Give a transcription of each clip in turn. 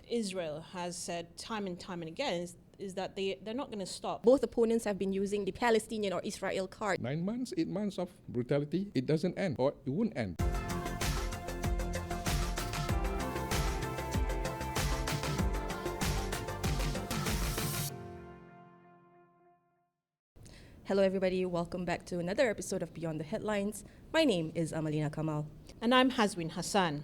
Israel has said time and time and again is that they're not going to stop. Both opponents have been using the Palestinian or Israel card. 9 months, 8 months of brutality, it doesn't end, or it won't end. Hello everybody, welcome back to another episode of Beyond the Headlines. My name is Amalina Kamal. And I'm Hazwin Hassan.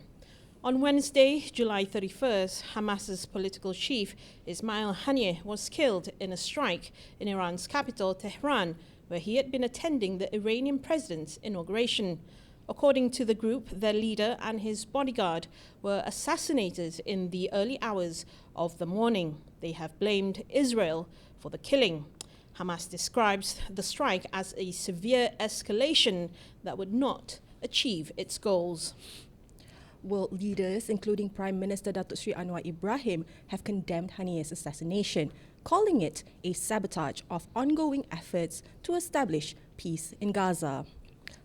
On Wednesday, July 31st, Hamas's political chief, Ismail Haniyeh, was killed in a strike in Iran's capital, Tehran, where he had been attending the Iranian president's inauguration. According to the group, their leader and his bodyguard were assassinated in the early hours of the morning. They have blamed Israel for the killing. Hamas describes the strike as a severe escalation that would not achieve its goals. World leaders, including Prime Minister Datuk Sri Anwar Ibrahim, have condemned Haniyeh's assassination, calling it a sabotage of ongoing efforts to establish peace in Gaza.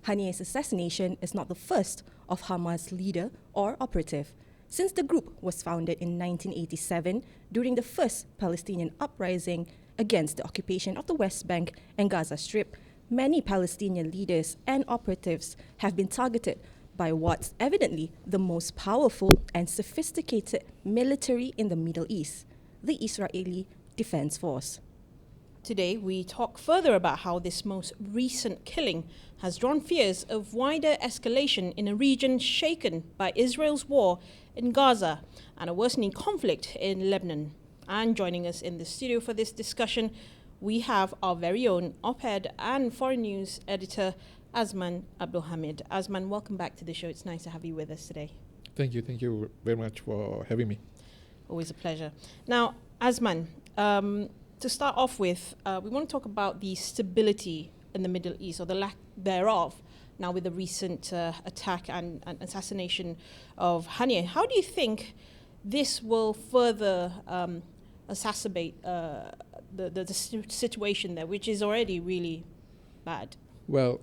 Haniyeh's assassination is not the first of Hamas leader or operative. Since the group was founded in 1987 during the first Palestinian uprising against the occupation of the West Bank and Gaza Strip, many Palestinian leaders and operatives have been targeted by what's evidently the most powerful and sophisticated military in the Middle East, the Israeli Defense Force. Today, we talk further about how this most recent killing has drawn fears of wider escalation in a region shaken by Israel's war in Gaza and a worsening conflict in Lebanon. And joining us in the studio for this discussion, we have our very own op-ed and foreign news editor, Azman Abdulhamid. Azman, welcome back to the show. It's nice to have you with us today. Thank you very much for having me. Always a pleasure. Now, Azman, to start off with, we want to talk about the stability in the Middle East, or the lack thereof, now with the recent attack and assassination of Haniyeh. How do you think this will further exacerbate the situation there, which is already really bad? Well,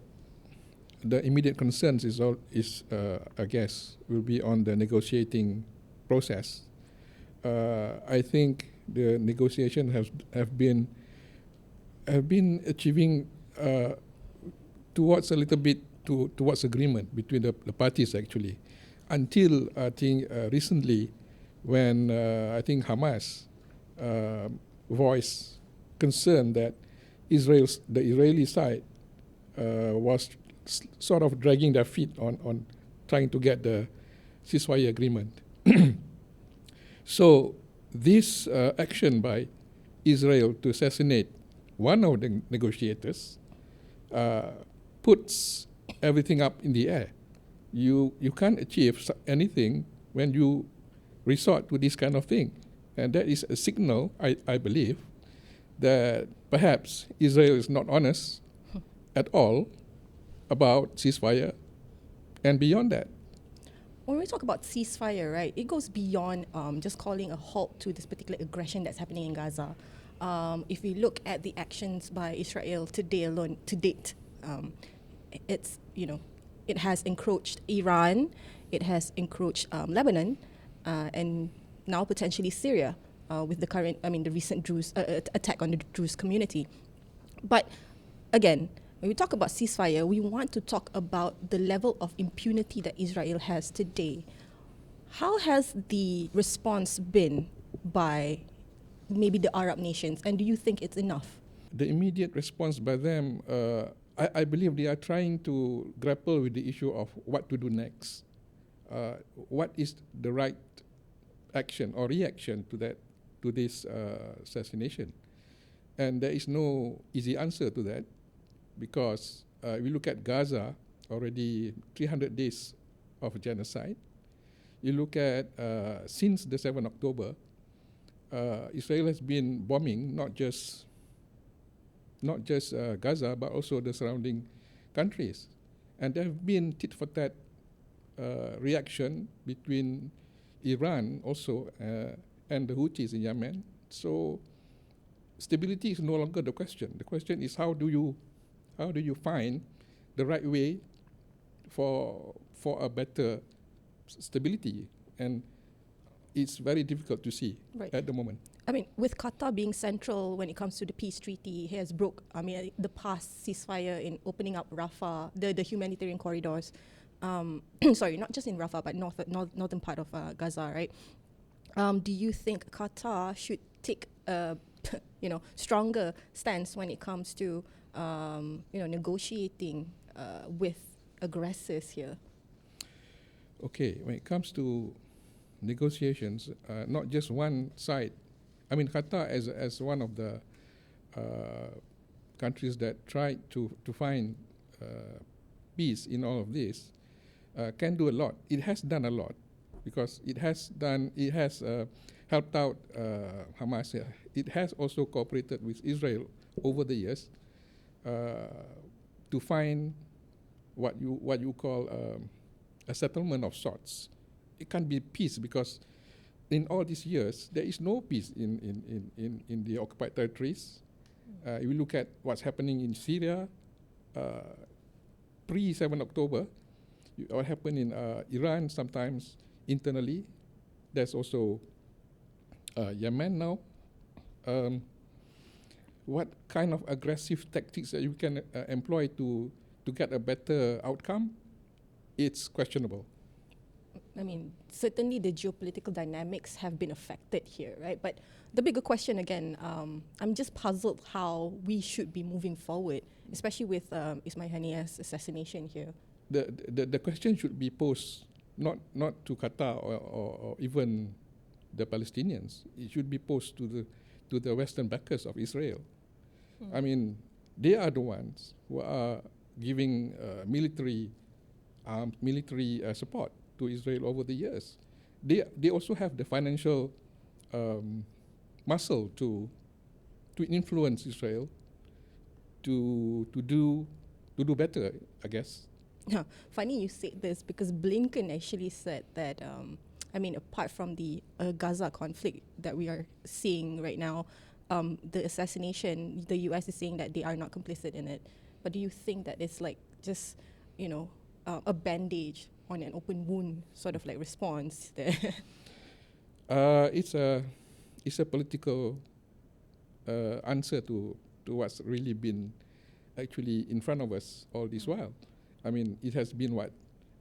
the immediate concerns I guess, will be on the negotiating process. I think the negotiation have been achieving towards a little bit towards agreement between the parties actually, until I think recently when I think Hamas voiced concern that the Israeli side was sort of dragging their feet on trying to get the ceasefire agreement. So this action by Israel to assassinate one of the negotiators puts everything up in the air. You can't achieve anything when you resort to this kind of thing. And that is a signal, I believe, that perhaps Israel is not honest at all about ceasefire and beyond that. When we talk about ceasefire, right, it goes beyond just calling a halt to this particular aggression that's happening in Gaza. If we look at the actions by Israel to date, it has encroached Iran, it has encroached Lebanon, and now potentially Syria with the recent Druze attack on the Druze community. But again, when we talk about ceasefire, we want to talk about the level of impunity that Israel has today. How has the response been by maybe the Arab nations, and do you think it's enough? The immediate response by them, I believe they are trying to grapple with the issue of what to do next. What is the right action or reaction to this assassination? And there is no easy answer to that, because we look at Gaza, already 300 days of genocide. You look at since the 7th October, Israel has been bombing not just Gaza, but also the surrounding countries. And there have been tit-for-tat reaction between Iran also and the Houthis in Yemen. So stability is no longer the question. The question is how do you find the right way for a better stability? And it's very difficult to see Right. at the moment. I mean, with Qatar being central when it comes to the peace treaty, he has broke, the past ceasefire in opening up Rafah, the humanitarian corridors. Sorry, not just in Rafah, but northern part of Gaza, right? Do you think Qatar should take a stronger stance when it comes to negotiating with aggressors here? Okay, when it comes to negotiations, not just one side. I mean, Qatar as one of the countries that tried to find peace in all of this, can do a lot. It has done a lot because it has helped out Hamas. It has also cooperated with Israel over the years to find what you call a settlement of sorts. It can't be peace because in all these years there is no peace in the occupied territories. If you look at what's happening in Syria, pre-7 October, what happened in Iran sometimes internally. There's also Yemen now. What kind of aggressive tactics that you can employ to get a better outcome? It's questionable. I mean, certainly the geopolitical dynamics have been affected here, right? But the bigger question again, I'm just puzzled how we should be moving forward, especially with Ismail Haniyeh's assassination here. The question should be posed not to Qatar or even the Palestinians. It should be posed to the Western backers of Israel. I mean, they are the ones who are giving military support to Israel over the years. They also have the financial muscle to influence Israel to do better, I guess. Funny you said this because Blinken actually said that, apart from the Gaza conflict that we are seeing right now, the assassination, the US is saying that they are not complicit in it. But do you think that it's like just, a bandage on an open wound sort of like response there? It's a political answer to what's really been actually in front of us all this while. I mean, it has been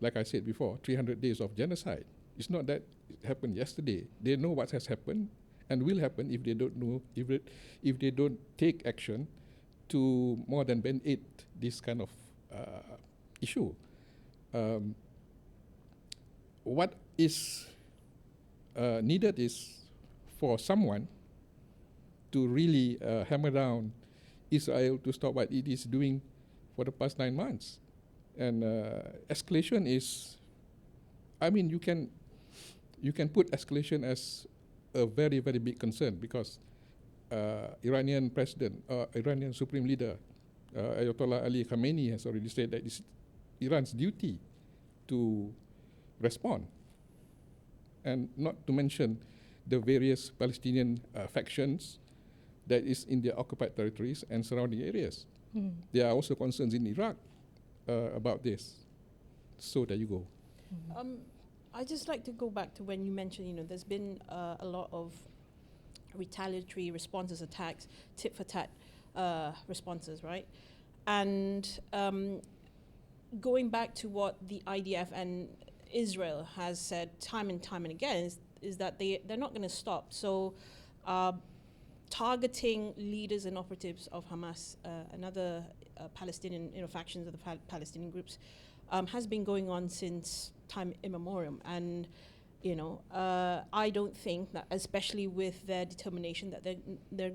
like I said before, 300 days of genocide. It's not that it happened yesterday. They know what has happened and will happen if they don't know, if they don't take action to more than band-aid this kind of issue. What is needed is for someone to really hammer down Israel to stop what it is doing for the past 9 months. And escalation is, I mean, you can put escalation as a very, very big concern because Iranian president, Iranian supreme leader, Ayatollah Ali Khamenei has already said that it's Iran's duty to respond. And not to mention the various Palestinian factions that is in their occupied territories and surrounding areas. There are also concerns in Iraq about this. So there you go. I'd just like to go back to when you mentioned, there's been a lot of retaliatory responses, attacks, tit-for-tat responses, right? And going back to what the IDF and Israel has said time and time and again is that they're not going to stop. So targeting leaders and operatives of Hamas and other Palestinian factions of the Palestinian groups has been going on since time immemorial. And I don't think that, especially with their determination that they're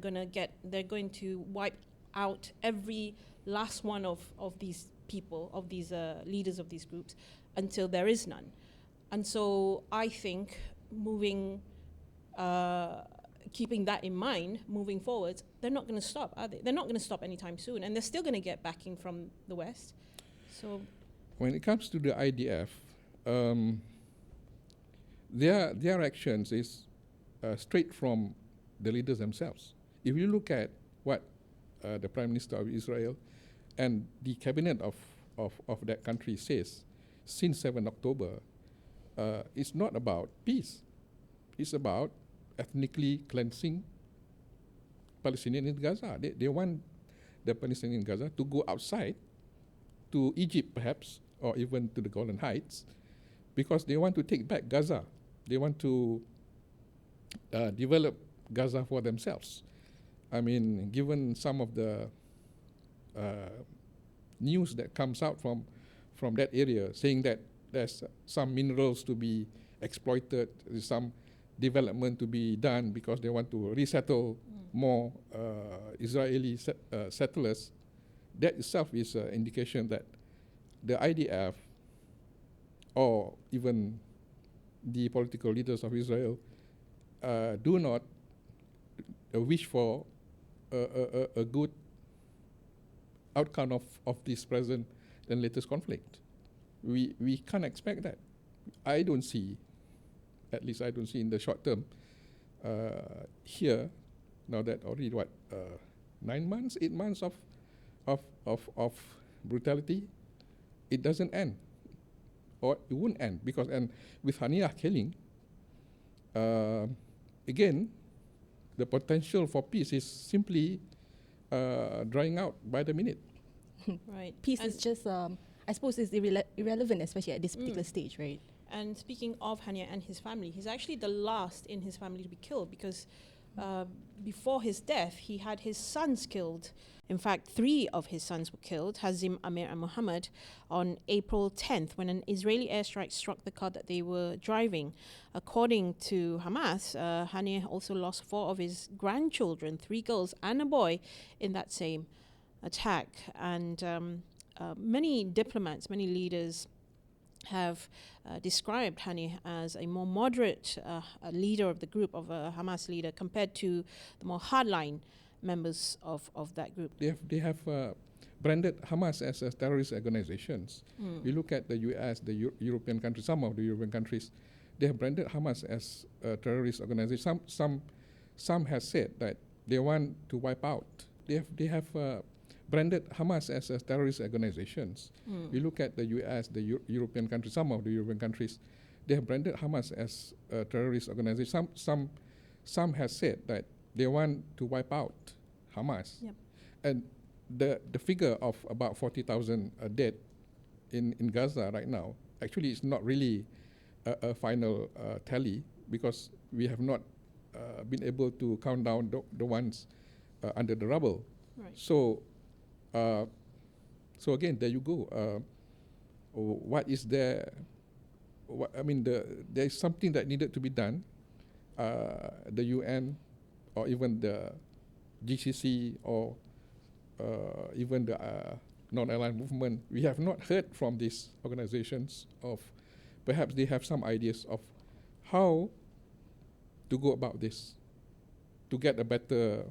going to wipe out every last one of these people, of these leaders of these groups, until there is none. And so I think keeping that in mind, moving forward, they're not going to stop, are they? They're not going to stop anytime soon, and they're still going to get backing from the West. So, when it comes to the IDF, their actions is straight from the leaders themselves. If you look at what the Prime Minister of Israel and the cabinet of that country says, since 7 October, it's not about peace. is about ethnically cleansing Palestinians in Gaza. They want the Palestinians in Gaza to go outside to Egypt perhaps, or even to the Golan Heights, because they want to take back Gaza. They want to develop Gaza for themselves. I mean, given some of the news that comes out from that area, saying that there's some minerals to be exploited, there's some development to be done because they want to resettle more Israeli settlers, that itself is an indication that the IDF or even the political leaders of Israel do not wish for a good outcome of this present and latest conflict. We can't expect that. I don't see, at least I don't see in the short term, here, now that already 9 months, 8 months of brutality, it doesn't end, or it won't end, because and with Haniyeh killing, again, the potential for peace is simply drying out by the minute. Right. Peace is just, I suppose, is irrelevant, especially at this particular stage, right? And speaking of Haniyeh and his family, he's actually the last in his family to be killed, because before his death, he had his sons killed. In fact, 3 of his sons were killed, Hazim, Amir and Muhammad, on April 10th when an Israeli airstrike struck the car that they were driving. According to Hamas, Haniyeh also lost 4 of his grandchildren, 3 girls and a boy, in that same attack. And many diplomats, many leaders have described Haniyeh as a more moderate leader of the group, of a Hamas leader, compared to the more hardline members of that group. They have branded Hamas as a terrorist organizations. You look at the US, the European countries, some of the European countries, they have branded Hamas as a terrorist organization. Some have said that they want to wipe out. They have branded Hamas as a terrorist organizations. You look at the US, the European countries, some of the European countries, they have branded Hamas as a terrorist organization. Some have said that they want to wipe out Hamas. Yep. And the figure of about 40,000 dead in Gaza right now actually is not really a final tally, because we have not been able to count down the ones under the rubble. Right. So again, there you go. What is there? There is something that needed to be done. The UN, or even the GCC, or even the non-aligned movement, we have not heard from these organizations of perhaps they have some ideas of how to go about this, to get a better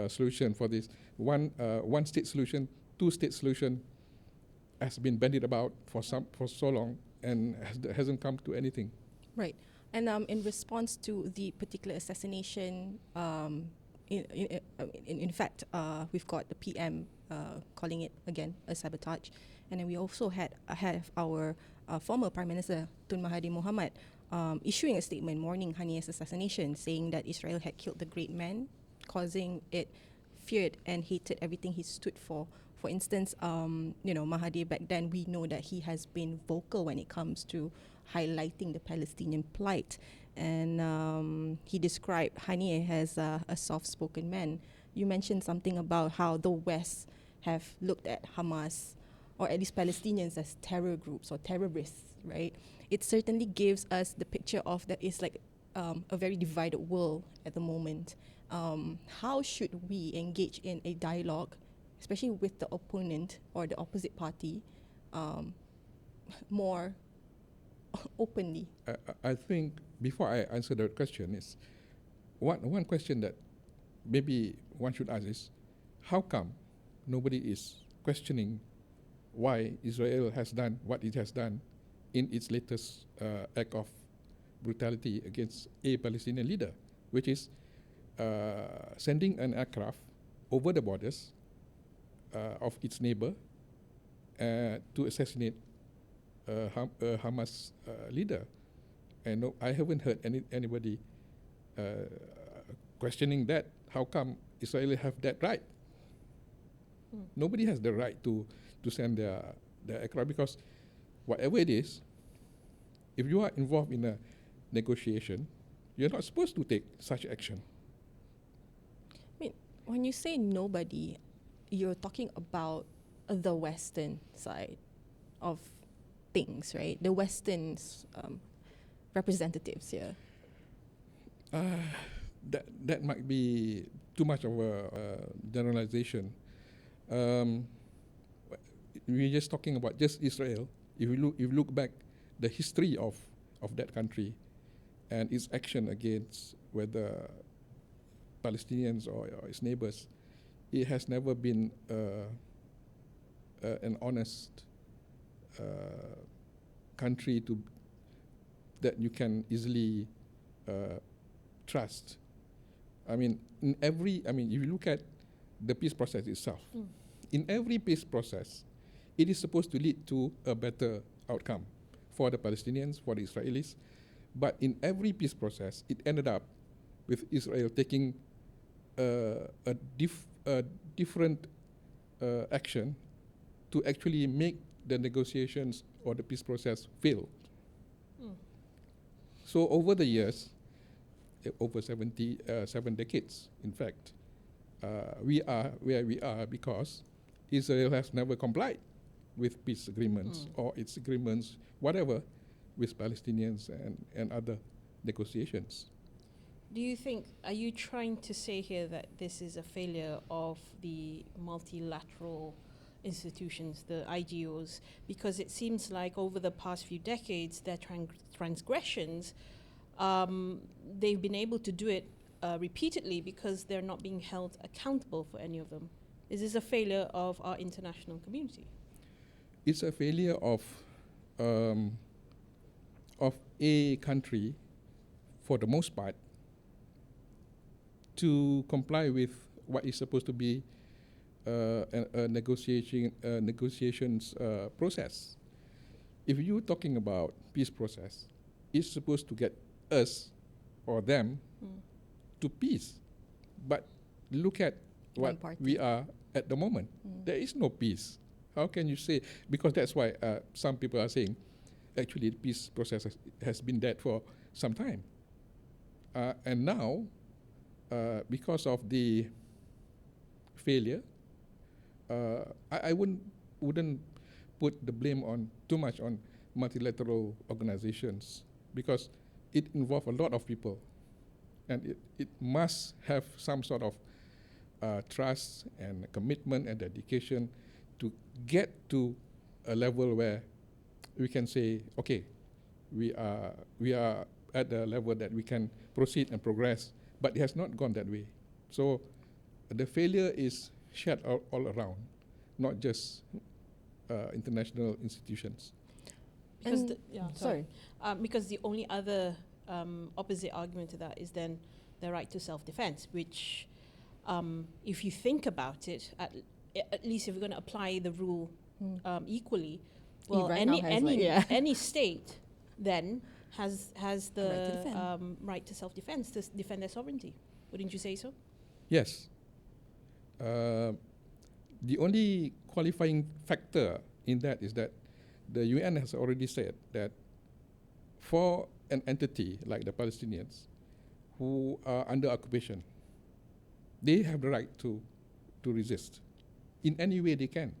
solution for this. One state solution, 2-state solution has been bandied about for so long and hasn't come to anything. Right. And in response to the particular assassination, in fact, we've got the PM calling it again a sabotage, and then we also have our former Prime Minister Tun Mahathir Mohamad issuing a statement mourning Haniyeh's assassination, saying that Israel had killed the great man, causing it feared and hated everything he stood for. For instance, Mahathir back then, we know that he has been vocal when it comes to highlighting the Palestinian plight, and he described Haniyeh as a soft-spoken man. You mentioned something about how the West have looked at Hamas, or at least Palestinians, as terror groups or terrorists, right? It certainly gives us the picture of that is like a very divided world at the moment. How should we engage in a dialogue, especially with the opponent or the opposite party, more openly? I think before I answer that question is, one question that maybe one should ask is, how come nobody is questioning why Israel has done what it has done in its latest act of brutality against a Palestinian leader, which is sending an aircraft over the borders of its neighbor to assassinate a Hamas leader. And no, I haven't heard anybody questioning that. How come Israel have that right? Nobody has the right to send their aircraft, because whatever it is, if you are involved in a negotiation, you're not supposed to take such action. I mean, when you say nobody, you're talking about the Western side of things, right? The Western's representatives here. That might be too much of a generalization. We're just talking about just Israel. If you look back the history of that country and its action against whether Palestinians or its neighbors, it has never been an honest country that you can easily trust. If you look at the peace process itself, in every peace process, it is supposed to lead to a better outcome for the Palestinians, for the Israelis. But in every peace process, it ended up with Israel taking a different action to actually make the negotiations or the peace process fail. So over the years, over 7 decades, in fact, we are where we are because Israel has never complied with peace agreements or its agreements, whatever, with Palestinians and other negotiations. Do you think, are you trying to say here that this is a failure of the multilateral institutions, the IGOs? Because it seems like over the past few decades, their transgressions, they've been able to do it repeatedly because they're not being held accountable for any of them. Is this a failure of our international community? It's a failure of a country, for the most part, to comply with what is supposed to be a negotiations process. If you're talking about peace process, it's supposed to get us or them to peace. But look at what we are at the moment. There is no peace. How can you say? Because that's why some people are saying, actually, the peace process has been dead for some time. And now, because of the failure, I wouldn't put the blame on too much on multilateral organizations, because it involves a lot of people, and it must have some sort of trust and commitment and dedication to get to a level where we can say, okay, we are at the level that we can proceed and progress, but it has not gone that way. So the failure is shared all around, not just international institutions. Because because the only other opposite argument to that is then the right to self-defense, which, if you think about it, at least if we're going to apply the rule equally, well, any state then has the right to self-defense, to defend their sovereignty. Wouldn't you say so? Yes. The only qualifying factor in that is that the UN has already said that for an entity like the Palestinians who are under occupation, they have the right to resist in any way they can.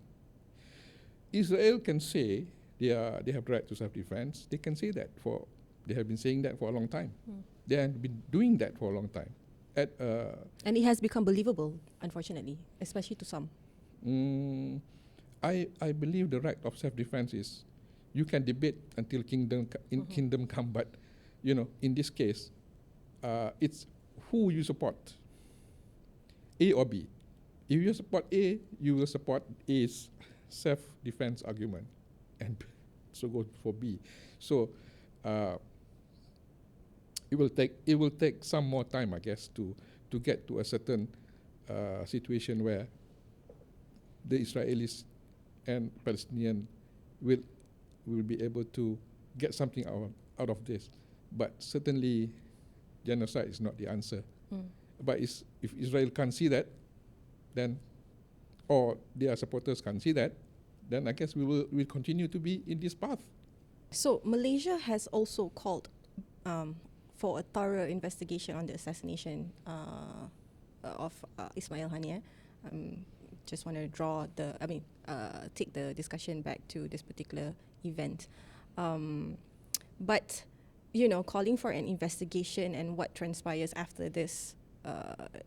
Israel can say they have the right to self-defense. They can say that they have been saying that for a long time. They have been doing that for a long time. And it has become believable, unfortunately, especially to some. I believe the right of self-defense is, you can debate until kingdom come, but in this case, it's who you support, A or B. If you support A, you will support A's self-defense argument, and so go for B. So it will take some more time, I guess, to get to a certain situation where the Israelis and Palestinians will be able to get something out of this. but certainly genocide is not the answer. Mm. But if Israel can't see that, then, or their supporters can't see that, then I guess we'll continue to be in this path. So Malaysia has also called for a thorough investigation on the assassination of Ismail Haniyeh. Just want to take the discussion back to this particular event. But, calling for an investigation and what transpires after this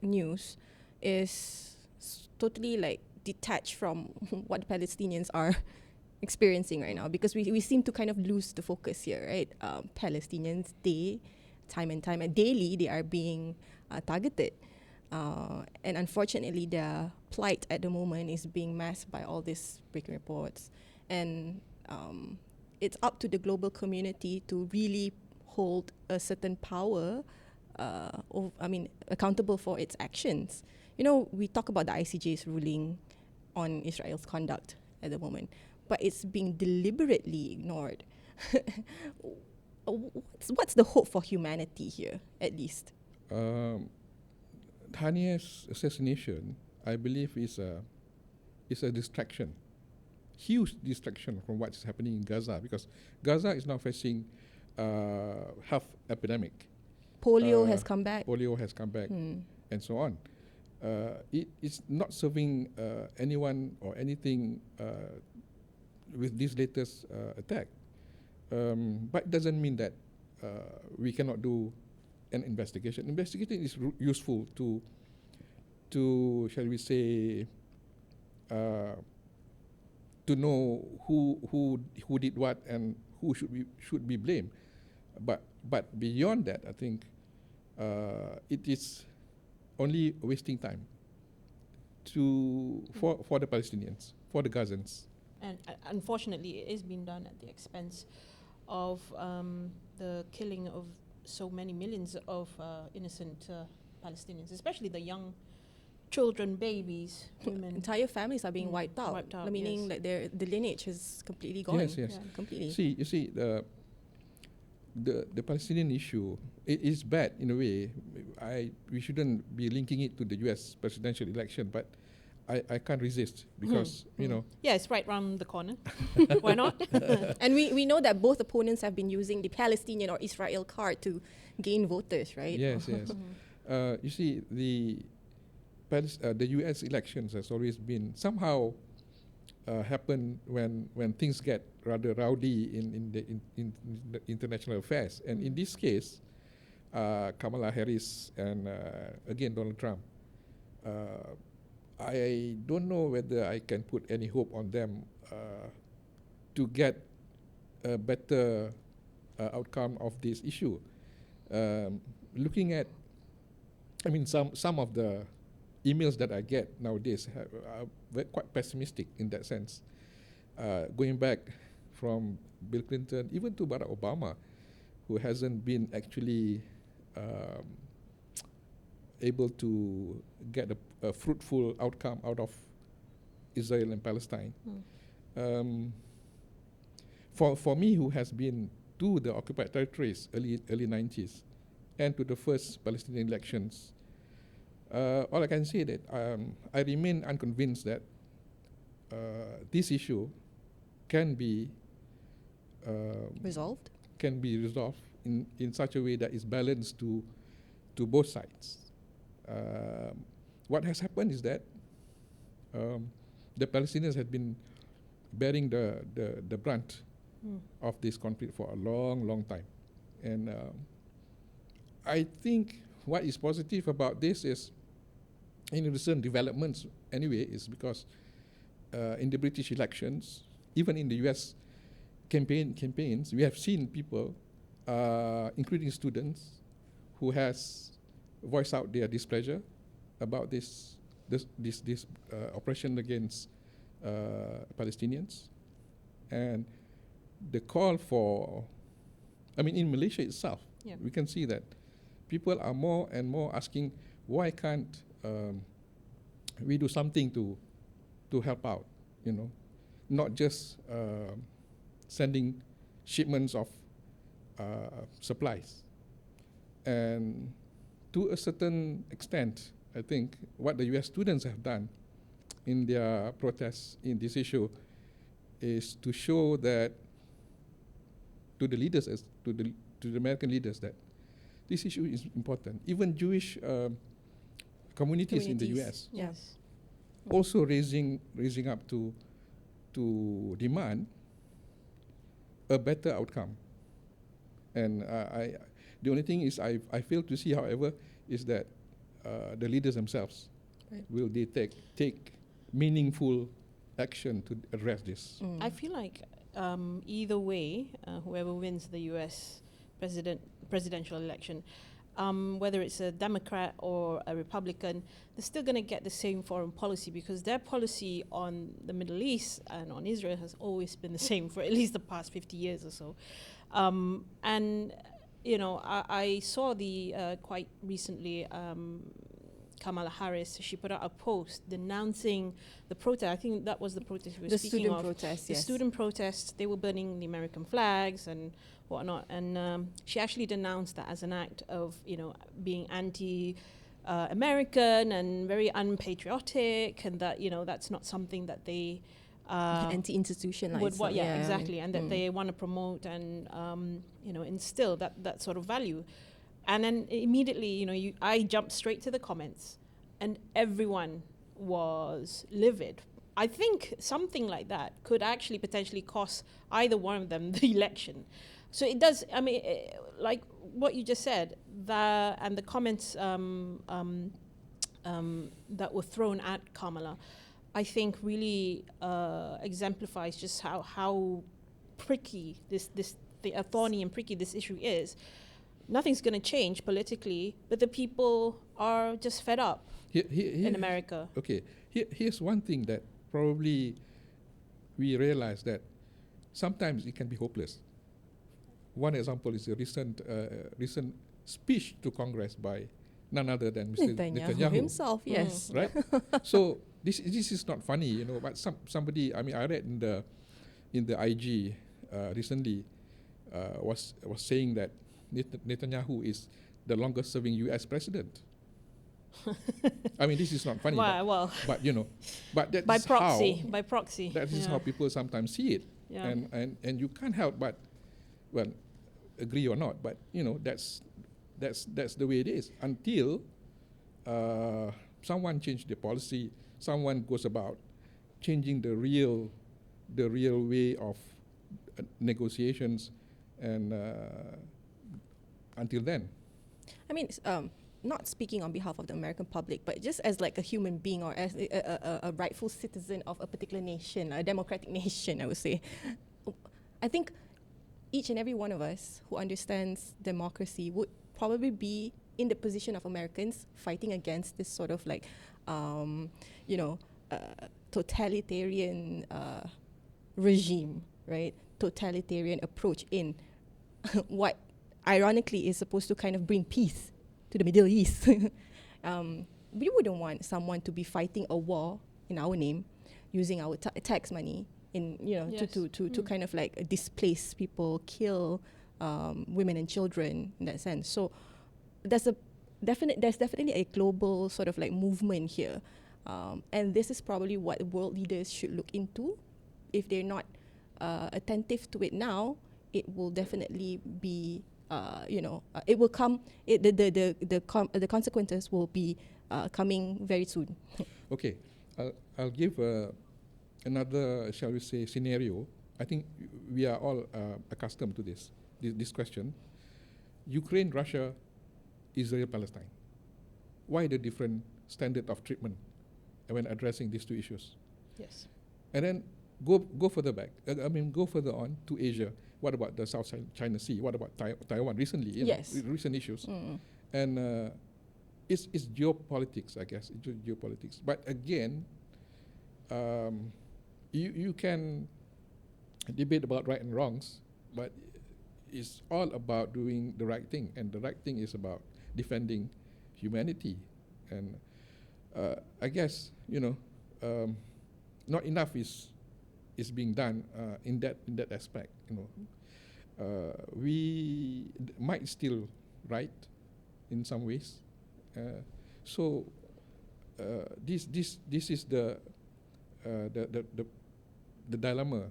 news is totally like detached from what the Palestinians are experiencing right now, because we seem to kind of lose the focus here, right? Palestinians, time and daily, they are being targeted. And unfortunately, their plight at the moment is being masked by all these breaking reports. And it's up to the global community to really hold a certain power, accountable for its actions. We talk about the ICJ's ruling on Israel's conduct at the moment, but it's being deliberately ignored. What's the hope for humanity here, at least? Haniyeh's assassination, I believe, is a distraction, huge distraction from what's happening in Gaza, because Gaza is now facing health epidemic. Polio has come back. And so on. It's not serving anyone or anything with this latest attack. But it doesn't mean that we cannot do an investigation. Investigation is useful to, shall we say, to know who did what and who should be blamed. But beyond that, I think it is only wasting time for the Palestinians, for the Gazans. And unfortunately, it is being done at the expense of the killing of so many millions of innocent Palestinians, especially the young children, babies, women. Entire families are being wiped out. Meaning that the lineage is completely gone. Yes. Yeah, completely. You see, the Palestinian issue, it is bad in a way. We shouldn't be linking it to the U.S. presidential election, but I can't resist because, Yeah, it's right round the corner. Why not? And we know that both opponents have been using the Palestinian or Israel card to gain voters, right? Yes. You see, the U.S. elections has always been somehow happen when things get rather rowdy in the international affairs. And in this case, Kamala Harris and again Donald Trump, I don't know whether I can put any hope on them to get a better outcome of this issue. Looking at, some of the emails that I get nowadays are quite pessimistic in that sense. Going back from Bill Clinton, even to Barack Obama, who hasn't been actually able to get a fruitful outcome out of Israel and Palestine. For me, who has been to the occupied territories early 90s and to the first Palestinian elections, all I can say that I remain unconvinced that this issue can be resolved in such a way that is balanced to both sides. What has happened is that the Palestinians have been bearing the brunt of this conflict for a long time. And I think what is positive about this is, in recent developments anyway, is because in the British elections, even in the US campaigns, we have seen people, including students, who has voiced out their displeasure about this oppression against Palestinians. And the call for, in Malaysia itself, we can see that people are more and more asking, why can't we do something to help out, not just sending shipments of supplies. And to a certain extent, I think what the US students have done in their protests in this issue is to show that to the leaders, to the American leaders, that this issue is important. Even Jewish communities in the US Yes. also raising up to demand a better outcome. And the only thing is I fail to see, however, is that the leaders themselves will they take meaningful action to address this. I feel like either way, whoever wins the U.S. presidential election, whether it's a Democrat or a Republican, they're still going to get the same foreign policy, because their policy on the Middle East and on Israel has always been the same for at least the past 50 years or so. And, you know, I saw quite recently, Kamala Harris, she put out a post denouncing the protest. I think that was the protest we were speaking of. Protest, the yes. student protests. They were burning the American flags and whatnot. And she actually denounced that as an act of, you know, being anti-American and very unpatriotic, and that, you know, that's not something that they anti-institutionalized. Exactly, and that they want to promote and you know, instill that sort of value. And then immediately, you know, I jumped straight to the comments, and everyone was livid. I think something like that could actually potentially cost either one of them the election. So it does. I mean, like what you just said, and the comments that were thrown at Kamala, I think really exemplifies just how pricky thorny and pricky this issue is. Nothing's going to change politically, but the people are just fed up in America. Okay, here's one thing that probably we realize, that sometimes it can be hopeless. One example is a recent speech to Congress by none other than Mr. Netanyahu himself. Yes, right. So this is not funny, you know. But somebody, I mean, I read in the IG recently was saying that Netanyahu is the longest serving US president. I mean, this is not funny, but you know, but that by is proxy. That is how people sometimes see it. Yeah. And you can't help but, well, agree or not, but you know, that's the way it is until someone changes the policy, someone goes about changing the real way of negotiations, and until then. I mean, not speaking on behalf of the American public, but just as like a human being, or as a rightful citizen of a particular nation, a democratic nation, I would say, I think each and every one of us who understands democracy would probably be in the position of Americans fighting against this sort of like, totalitarian regime, right? Totalitarian approach in what ironically is supposed to kind of bring peace to the Middle East. We wouldn't want someone to be fighting a war in our name, using our tax money in, you know, to kind of like displace people, kill women and children in that sense. So there's definitely a global sort of like movement here, and this is probably what world leaders should look into. If they're not attentive to it now, it will definitely be. It will come. The consequences will be coming very soon. Okay, I'll give another, shall we say, scenario. I think we are all accustomed to this question. Ukraine, Russia, Israel, Palestine. Why the different standard of treatment when addressing these two issues? Yes. And then go further back. Go further on to Asia. What about the South China Sea? What about Taiwan recently? Yes. Recent issues. And it's geopolitics, I guess. It's geopolitics. But again, you can debate about right and wrongs, but it's all about doing the right thing. And the right thing is about defending humanity. And I guess, not enough is being done in that aspect. we might still right in some ways. So this is the dilemma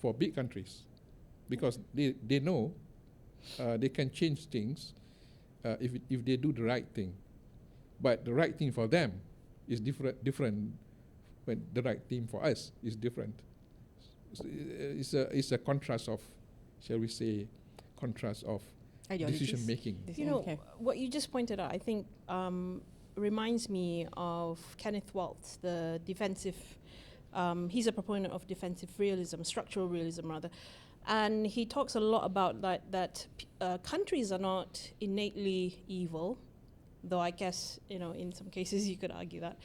for big countries, because they know they can change things if they do the right thing, but the right thing for them is different when the right thing for us is different. It's a contrast of, shall we say, contrast of decision making. You know, what you just pointed out, I think, reminds me of Kenneth Waltz, the defensive. He's a proponent of defensive realism, structural realism rather, and he talks a lot about that countries are not innately evil, though I guess, you know, in some cases you could argue that.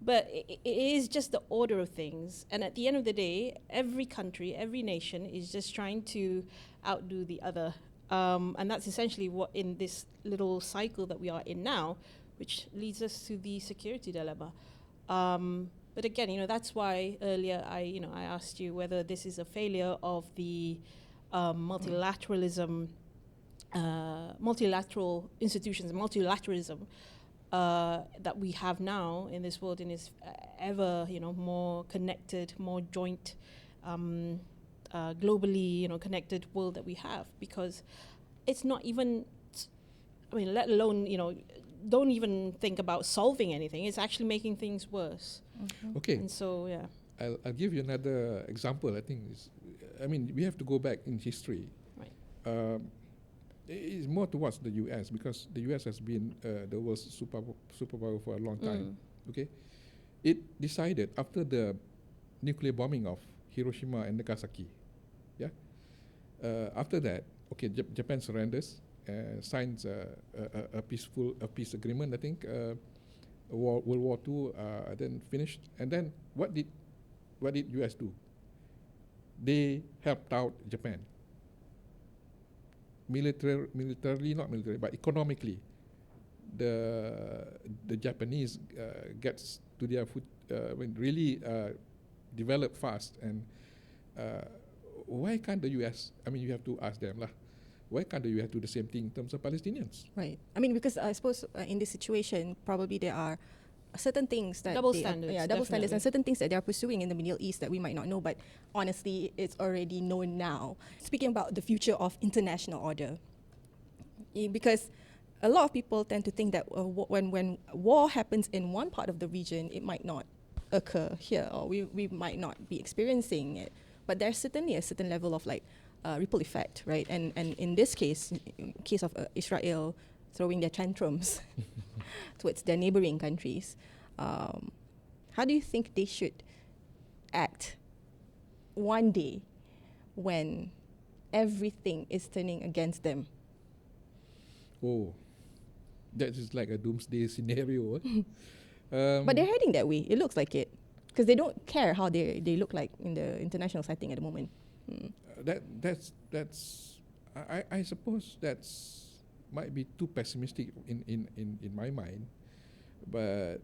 But it is just the order of things. And at the end of the day, every country, every nation is just trying to outdo the other. And that's essentially what in this little cycle that we are in now, which leads us to the security dilemma. But again, you know, that's why earlier I asked you whether this is a failure of the multilateralism, multilateral institutions, multilateralism, that we have now in this world, in this ever, you know, more connected, more joint, globally, you know, connected world that we have. Because it's not even, I mean, let alone, you know, don't even think about solving anything. It's actually making things worse. Mm-hmm. Okay. And so, yeah. I'll give you another example. I mean, we have to go back in history. Right. It's more towards the U.S. because the U.S. has been the world's superpower for a long time. Okay, it decided after the nuclear bombing of Hiroshima and Nagasaki. Yeah. After that, okay, Japan surrenders, signs a peace agreement. I think World War II then finished, and then what did U.S. do? They helped out Japan. Militarily, not militarily, but economically, the Japanese gets to their foot when really develop fast. And why can't the U.S.? I mean, you have to ask them lah. Why can't the U.S. do the same thing in terms of Palestinians? Right. I mean, because I suppose in this situation, probably there are certain things that double standards, double standards, and certain things that they are pursuing in the Middle East that we might not know, but honestly, it's already known now. Speaking about the future of international order, because a lot of people tend to think that when war happens in one part of the region, it might not occur here, or we might not be experiencing it. But there's certainly a certain level of like ripple effect, right? And in this case, of Israel throwing their tantrums towards their neighboring countries, how do you think they should act one day when everything is turning against them? Oh, that is like a doomsday scenario. But they're heading that way. It looks like it, because they don't care how they look like in the international setting at the moment. I suppose that's might be too pessimistic in my mind, but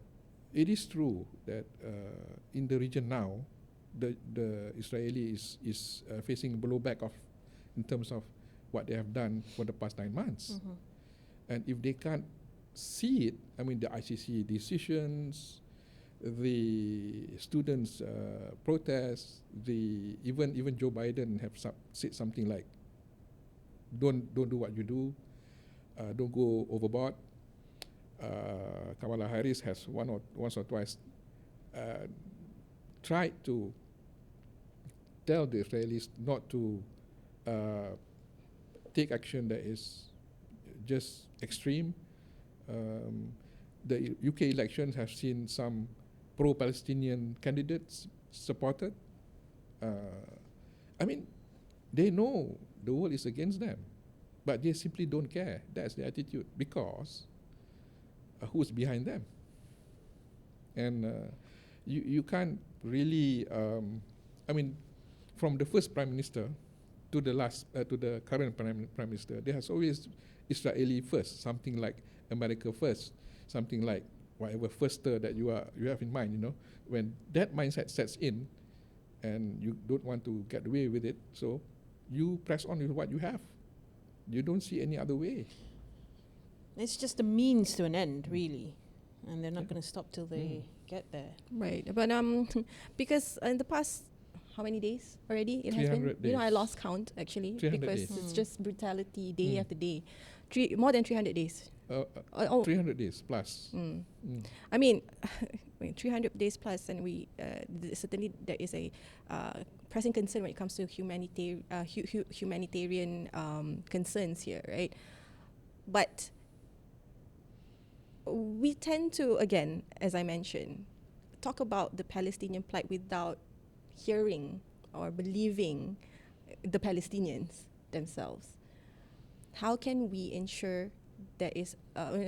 it is true that in the region now, the Israeli is facing blowback of in terms of what they have done for the past 9 months. Mm-hmm. And if they can't see it, I mean, the ICC decisions, the students' protests, even Joe Biden have said something like, "Don't do what you do, don't go overboard." Kamala Harris has once or twice tried to tell the Israelis not to take action that is just extreme. The UK elections have seen some pro-Palestinian candidates supported. I mean, they know the world is against them, but they simply don't care. That's the attitude, because who's behind them? And you can't really, I mean, from the first prime minister to the last, to the current prime minister, there has always Israeli first, something like America first, something like whatever firster that you have in mind. You know, when that mindset sets in, and you don't want to get away with it, so you press on with what you have. You don't see any other way. It's just a means to an end, really, and they're not going to stop till they get there. Right, but because in the past, how many days already it has been? 300 You know, I days. lost count actually 300 because days. it's just brutality day after day. More than 300 days. 300 days plus. I mean, 300 days plus, and we certainly there is a pressing concern when it comes to humanitarian concerns here, right? But we tend to, again, as I mentioned, talk about the Palestinian plight without hearing or believing the Palestinians themselves. How can we ensure there is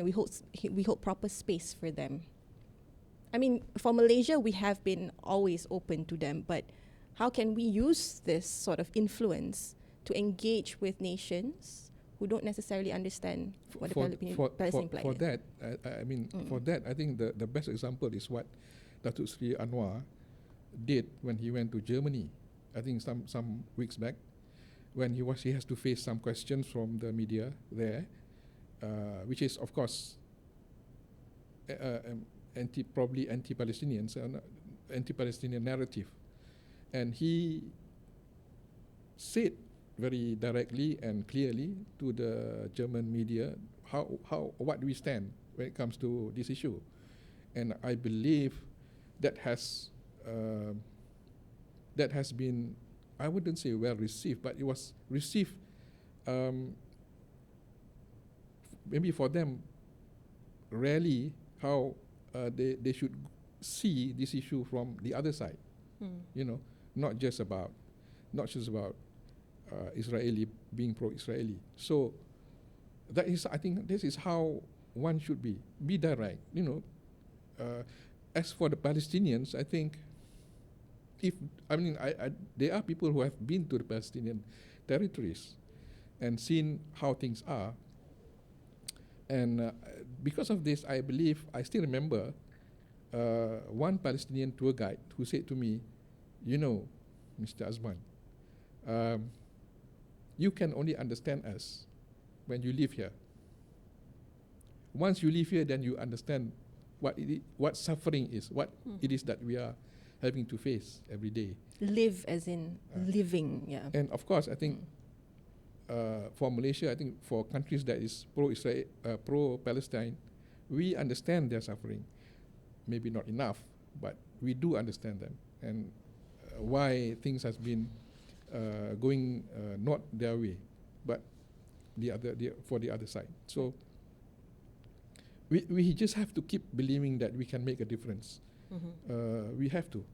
we hold proper space for them? I mean, for Malaysia, we have been always open to them, but how can we use this sort of influence to engage with nations who don't necessarily understand what the Palestinian plight is? For that, for that, I think the best example is what Datuk Sri Anwar did when he went to Germany. I think some weeks back, when he has to face some questions from the media there, which is of course probably anti-Palestinians, anti-Palestinian narrative, and he said very directly and clearly to the German media what we stand when it comes to this issue, and I believe that has been, I wouldn't say well received, but it was received maybe for them rarely how they should see this issue from the other side. You know, not just about Israeli being pro-Israeli. So that is, I think, this is how one should be direct. You know, as for the Palestinians, I think there are people who have been to the Palestinian territories and seen how things are, and because of this, I believe I still remember one Palestinian tour guide who said to me, "You know, Mr. Azman, you can only understand us when you live here. Once you live here, then you understand what suffering is, what it is that we are having to face every day." Live as in living, yeah. And of course, I think for Malaysia, I think for countries that is pro-Israel, pro-Palestine, we understand their suffering. Maybe not enough, but we do understand them, and why things has been going not their way, but for the other side. So we just have to keep believing that we can make a difference. We have to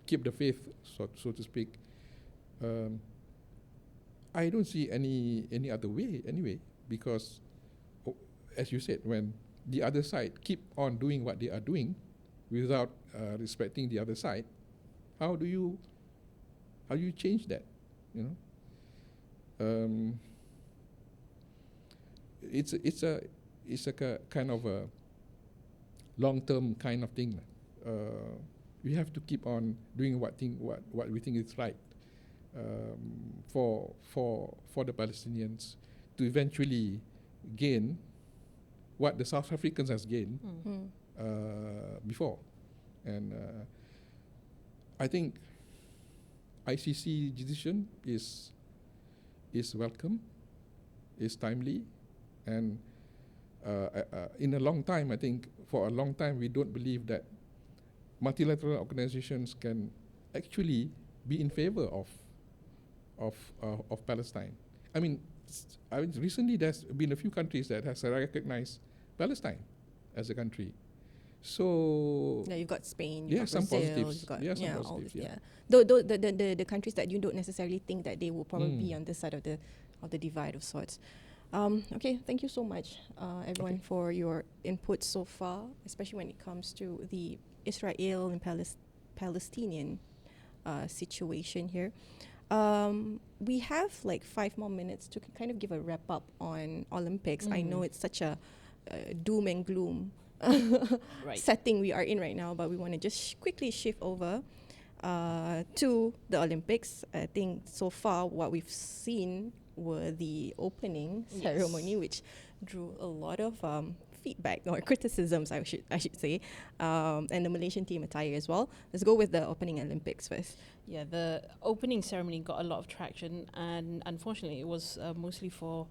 keep the faith, so to speak. I don't see any other way anyway, because as you said, when the other side keep on doing what they are doing without respecting the other side, how do you change that? You know, it's a kind of a long-term kind of thing. We have to keep on doing what we think is right for the Palestinians to eventually gain what the South Africans has gained before, and I think ICC decision is welcome, is timely, and in a long time, I think for a long time we don't believe that multilateral organizations can actually be in favor of Palestine. I mean, recently there's been a few countries that has recognized Palestine as a country. So yeah, you've got Spain, you've got some Brazil, positives. you've got All this, yeah. Though the countries that you don't necessarily think that they will probably be on this side of the divide of sorts. Okay, thank you so much, everyone, for your input so far, especially when it comes to the Israel and Palestinian situation here. We have like 5 more minutes to kind of give a wrap up on Olympics. I know it's such a doom and gloom setting we are in right now, but we want to just quickly shift over. to the Olympics. I think so far what we've seen were the opening ceremony, which drew a lot of feedback or criticisms, I should say, and the Malaysian team attire as well. Let's go with the opening Olympics first. Yeah, the opening ceremony got a lot of traction, and unfortunately, it was mostly for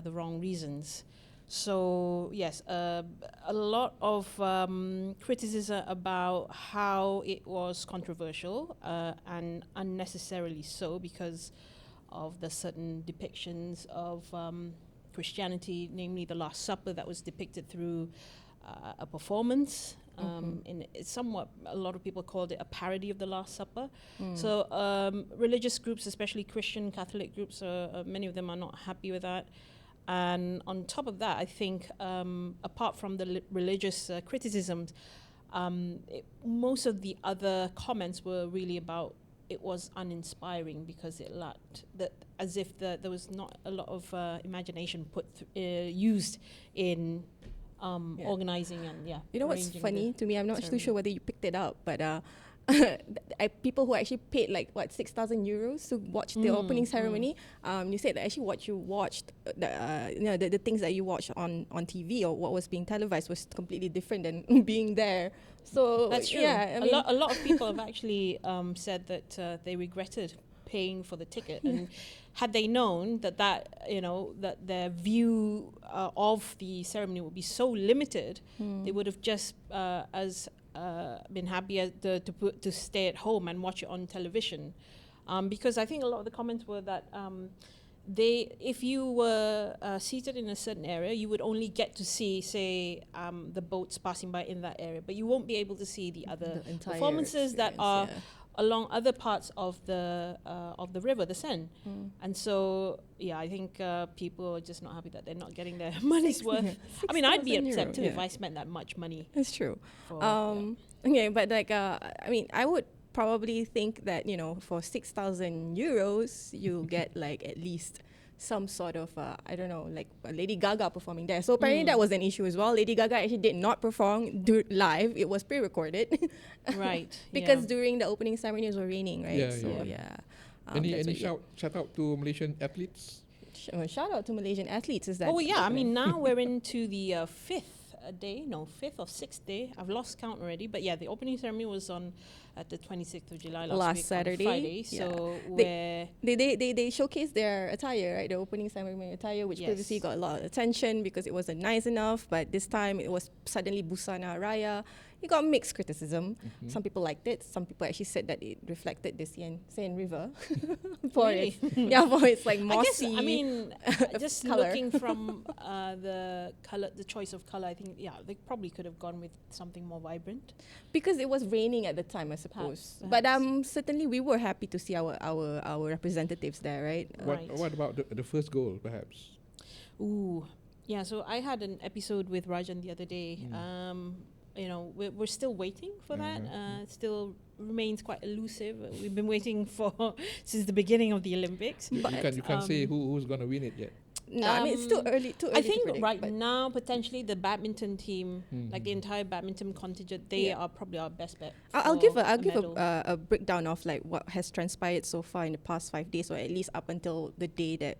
the wrong reasons. So yes, a lot of criticism about how it was controversial and unnecessarily so, because of the certain depictions of Christianity, namely the Last Supper, that was depicted through a performance. And it's somewhat, a lot of people called it a parody of the Last Supper. So religious groups, especially Christian Catholic groups, many of them are not happy with that. And on top of that, I think apart from the religious criticisms, most of the other comments were really about it was uninspiring, because it lacked that, as if there was not a lot of imagination used in organizing and You know what's funny to me? I'm not too sure whether you picked it up, but people who actually paid like what 6,000 euros to watch the opening ceremony. You said that actually what you watched, the things that you watched on TV or what was being televised was completely different than being there. So that's true. Yeah, I mean, a lot of people have actually said that they regretted paying for the ticket, and had they known that their view of the ceremony would be so limited, they would have just been happy to stay at home and watch it on television, because I think a lot of the comments were that if you were seated in a certain area, you would only get to see, say, the boats passing by in that area, but you won't be able to see the other performances that are along other parts of the river, the Seine. And so, I think people are just not happy that they're not getting their money's worth. I mean, I'd be upset too if I spent that much money. That's true. Okay, but like, I mean, I would probably think that, for 6,000 euros, you'll get like at least some sort of, I don't know, like Lady Gaga performing there. So apparently that was an issue as well. Lady Gaga actually did not perform live. It was pre-recorded. Right. Because during the opening ceremony it was raining, right? Any shout out to Malaysian athletes? Shout out to Malaysian athletes. Is that? Oh yeah, I mean now we're into the fifth or sixth day. I've lost count already. But yeah, the opening ceremony was on at the 26th of July last week, Saturday, on Friday. So they showcased their attire, right? The opening ceremony attire, which previously got a lot of attention because it wasn't nice enough. But this time it was suddenly Busana Raya. It got mixed criticism. Some people liked it. Some people actually said that it reflected the Seine River for its like mossy. I mean, just color. looking from the choice of color, I think they probably could have gone with something more vibrant. Because it was raining at the time, I suppose. Perhaps. But certainly we were happy to see our representatives there, right? What about the first goal, perhaps? Ooh, yeah. So I had an episode with Rajan the other day. We're still waiting for that. It still remains quite elusive. We've been waiting since the beginning of the Olympics. But you can't say who's going to win it yet. No, I mean, it's too early I think to predict, right now, potentially the badminton team, like the entire badminton contingent, they are probably our best bet. I'll give a breakdown of like what has transpired so far in the past 5 days, or at least up until the day that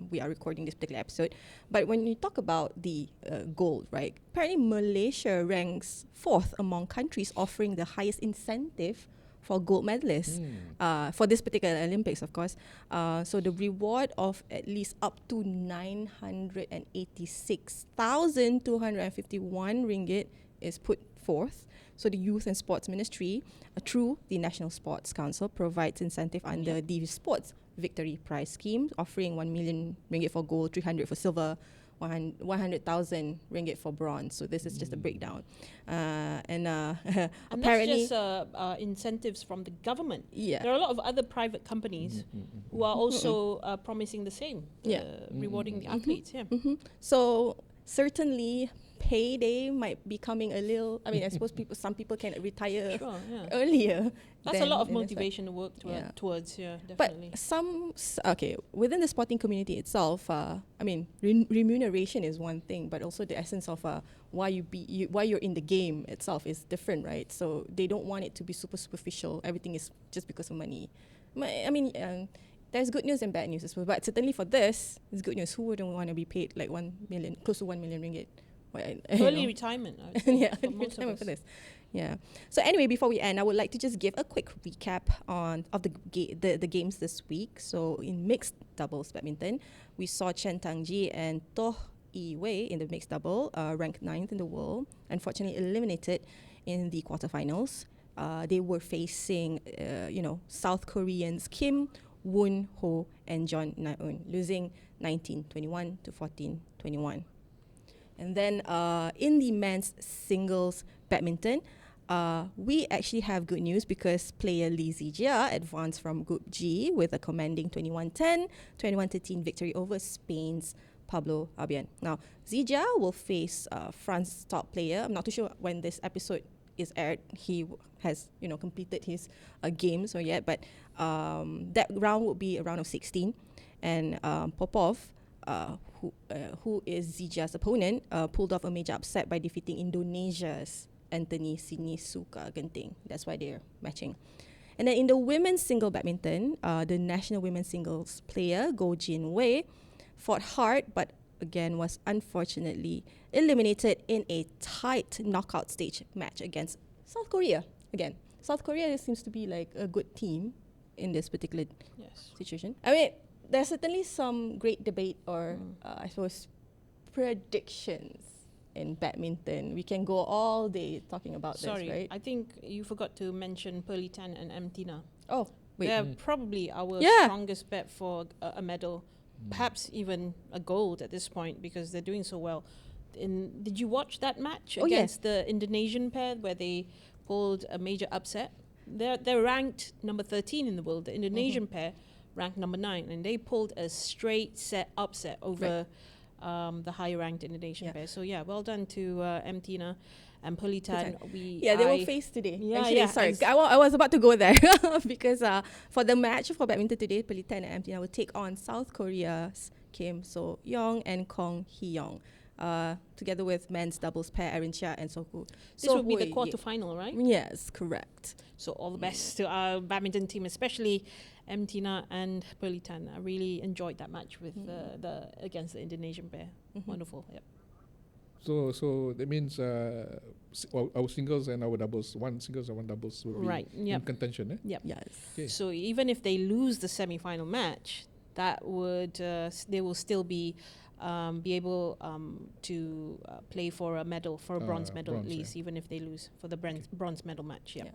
we are recording this particular episode. But when you talk about the gold, right? Apparently Malaysia ranks 4th among countries offering the highest incentive for gold medalists for this particular Olympics, of course. So the reward of at least up to 986,251 ringgit is put forth. So the Youth and Sports Ministry, through the National Sports Council, provides incentive under the Sports Victory Prize Scheme, offering 1 million ringgit for gold, 300 for silver, 100,000 ringgit for bronze. So this is just a breakdown. And apparently... that's just incentives from the government. Yeah. There are a lot of other private companies who are also promising the same, rewarding the athletes. So certainly payday might be coming a little. I mean, I suppose some people can retire Sure, yeah. earlier. That's a than- lot of than expect. motivation to work Yeah. towards, yeah, But definitely. within the sporting community itself, I mean, remuneration is one thing, but also the essence of why you're in the game itself is different, right? So they don't want it to be super superficial. Everything is just because of money. I mean, there's good news and bad news as well. But certainly for this, it's good news. Who wouldn't want to be paid like 1 million, close to 1 million ringgit? Early retirement, I would say, yeah, for most of retirement us. for this. Yeah. So anyway, before we end, I would like to just give a quick recap of the games this week. So in mixed doubles badminton, we saw Chen Tangji and Toh Yi Wei in the mixed double, ranked 9th in the world, unfortunately eliminated in the quarterfinals. They were facing, South Koreans Kim Woon Ho and John Na-eun, losing 19-21 to 14-21. And then in the men's singles badminton, we actually have good news because player Li Zijia advanced from Group G with a commanding 21-10, 21-13 victory over Spain's Pablo Albion. Now, Zijia will face France's top player. I'm not too sure when this episode is aired. He has, completed his games or yet, but that round would be a round of 16. And Popov, who is Zijia's opponent, pulled off a major upset by defeating Indonesia's Anthony Sinisuka Genting. That's why they're matching. And then in the women's single badminton, the national women's singles player Go Jin Wei fought hard, but again was unfortunately eliminated in a tight knockout stage match against South Korea. Again, South Korea seems to be like a good team in this particular situation. I mean, there's certainly some great debate or I suppose predictions in badminton. We can go all day talking about this, right? I think you forgot to mention Pearly Tan and Tina. Oh, wait. They're probably our strongest bet for a medal, perhaps even a gold at this point because they're doing so well. Did you watch that match against the Indonesian pair where they pulled a major upset? They're ranked number 13 in the world. The Indonesian pair ranked number 9, and they pulled a straight set upset over the higher ranked Indonesian pair. So well done to Tina and Pearly Tan. They will face today. Yeah, Actually, sorry, I was about to go there because for the match for badminton today, Pearly Tan and Tina will take on South Korea's Kim So Young and Kong Hee Young. Together with men's doubles pair Erin Chia and Soku. This will be the quarterfinal, right? Yes, correct. So all the best to our badminton team, especially Tina and Pearly Tan. I really enjoyed that match with against the Indonesian pair. Wonderful. Yep. So that means our singles and our doubles, one singles and one doubles will be in contention. Eh? Yep. Yes. Okay. So even if they lose the semi-final match, that would they will still be able to play for a medal, for a bronze medal at least, even if they lose for the bronze medal match. Yeah.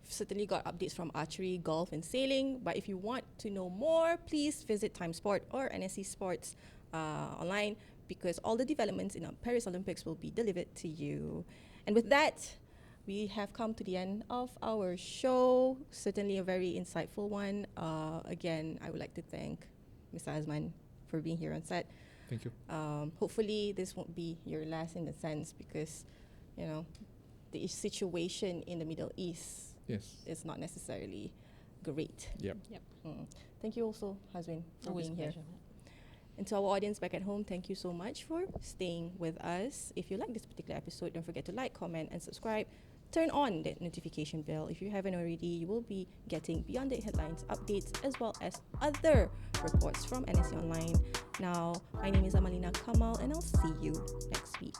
Certainly got updates from archery, golf, and sailing. But if you want to know more, please visit Time Sport or NSC Sports online because all the developments in our Paris Olympics will be delivered to you. And with that, we have come to the end of our show. Certainly a very insightful one. Again, I would like to thank Mr. Azman for being here on set. Thank you. Hopefully this won't be your last in the sense because, the situation in the Middle East is not necessarily great. Yep. Thank you also, Hazwin, for Always being a here. pleasure. And to our audience back at home, thank you so much for staying with us. If you like this particular episode, don't forget to like, comment, and subscribe. Turn on that notification bell. If you haven't already, you will be getting Beyond the Headlines updates as well as other reports from NSC Online. Now, my name is Amalina Kamal, and I'll see you next week.